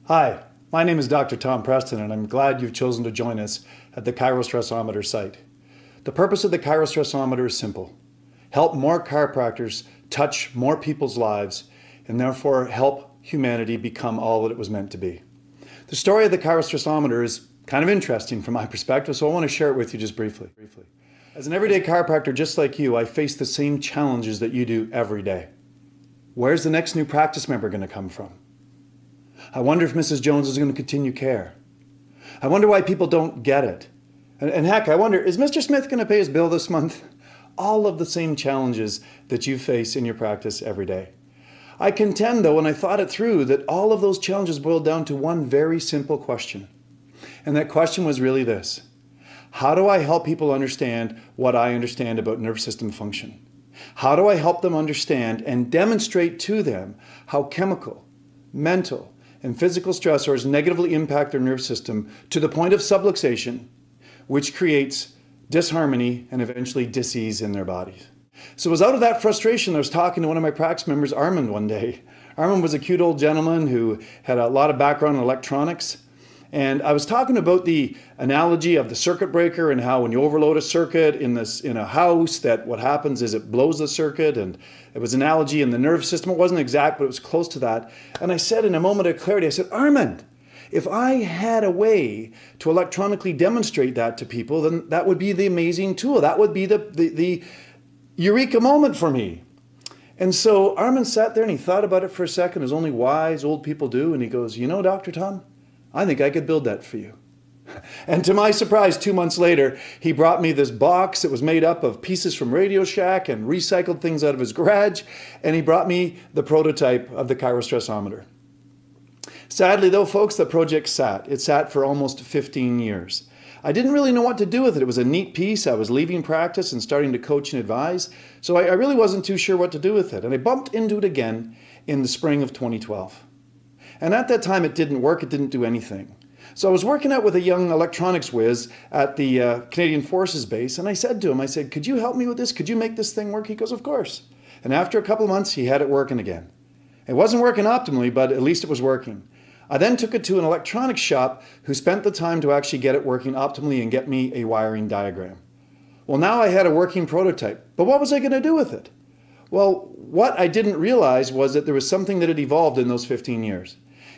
Hi, my name is Dr. Tom Preston, and I'm glad you've chosen to join us at the Chirostressometer site. The purpose of the Chirostressometer is simple: help more chiropractors touch more people's lives and therefore help humanity become all that it was meant to be. The story of the Chirostressometer is kind of interesting from my perspective, so I want to share it with you just briefly. As an everyday chiropractor just like you, I face the same challenges that you do every day. Where's the next new practice member going to come from? I wonder if Mrs. Jones is going to continue care. I wonder why people don't get it. And heck, I wonder, is Mr. Smith going to pay his bill this month? All of the same challenges that you face in your practice every day. I contend, though, when I thought it through, that all of those challenges boiled down to one very simple question. And that question was really this: how do I help people understand what I understand about nervous system function? How do I help them understand and demonstrate to them how chemical, mental, and physical stressors negatively impact their nervous system to the point of subluxation, which creates disharmony and eventually dis-ease in their bodies. So it was out of that frustration I was talking to one of my practice members, Armand, one day. Armand was a cute old gentleman who had a lot of background in electronics. And I was talking about the analogy of the circuit breaker and how when you overload a circuit in a house, that what happens is it blows the circuit. And it was an analogy in the nervous system. It wasn't exact, but it was close to that. And I said in a moment of clarity, I said, Armand, if I had a way to electronically demonstrate that to people, then that would be the amazing tool. That would be the eureka moment for me. And so Armand sat there and he thought about it for a second, as only wise old people do. And he goes, you know, Dr. Tom, I think I could build that for you. And to my surprise, 2 months later, he brought me this box that was made up of pieces from Radio Shack and recycled things out of his garage. And he brought me the prototype of the Chirostressometer. Sadly, though, folks, the project sat. It sat for almost 15 years. I didn't really know what to do with it. It was a neat piece. I was leaving practice and starting to coach and advise. So I really wasn't too sure what to do with it. And I bumped into it again in the spring of 2012. And at that time, it didn't work. It didn't do anything. So I was working out with a young electronics whiz at the Canadian Forces Base. And I said to him, I said, could you help me with this? Could you make this thing work? He goes, of course. And after a couple of months, he had it working again. It wasn't working optimally, but at least it was working. I then took it to an electronics shop who spent the time to actually get it working optimally and get me a wiring diagram. Well, now I had a working prototype, but what was I going to do with it? Well, what I didn't realize was that there was something that had evolved in those 15 years.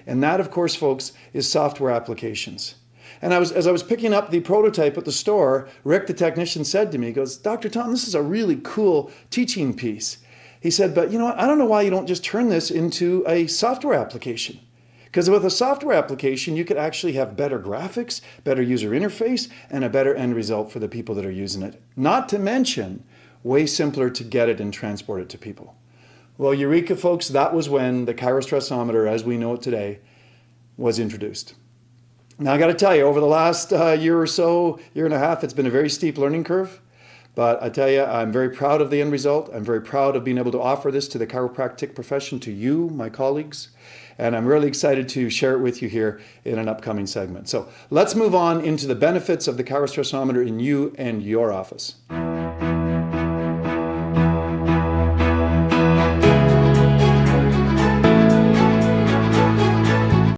And that, of course, folks, is software applications. And as I was picking up the prototype at the store, Rick, the technician, said to me, he goes, Dr. Tom, this is a really cool teaching piece. He said, but you know what, I don't know why you don't just turn this into a software application. Because with a software application, you could actually have better graphics, better user interface, and a better end result for the people that are using it. Not to mention, way simpler to get it and transport it to people. Well, eureka, folks, that was when the Chirostressometer, as we know it today, was introduced. Now, I got to tell you, over the last year or so, year and a half, it's been a very steep learning curve. But I tell you, I'm very proud of the end result. I'm very proud of being able to offer this to the chiropractic profession, to you, my colleagues. And I'm really excited to share it with you here in an upcoming segment. So let's move on into the benefits of the Chirostressometer in you and your office.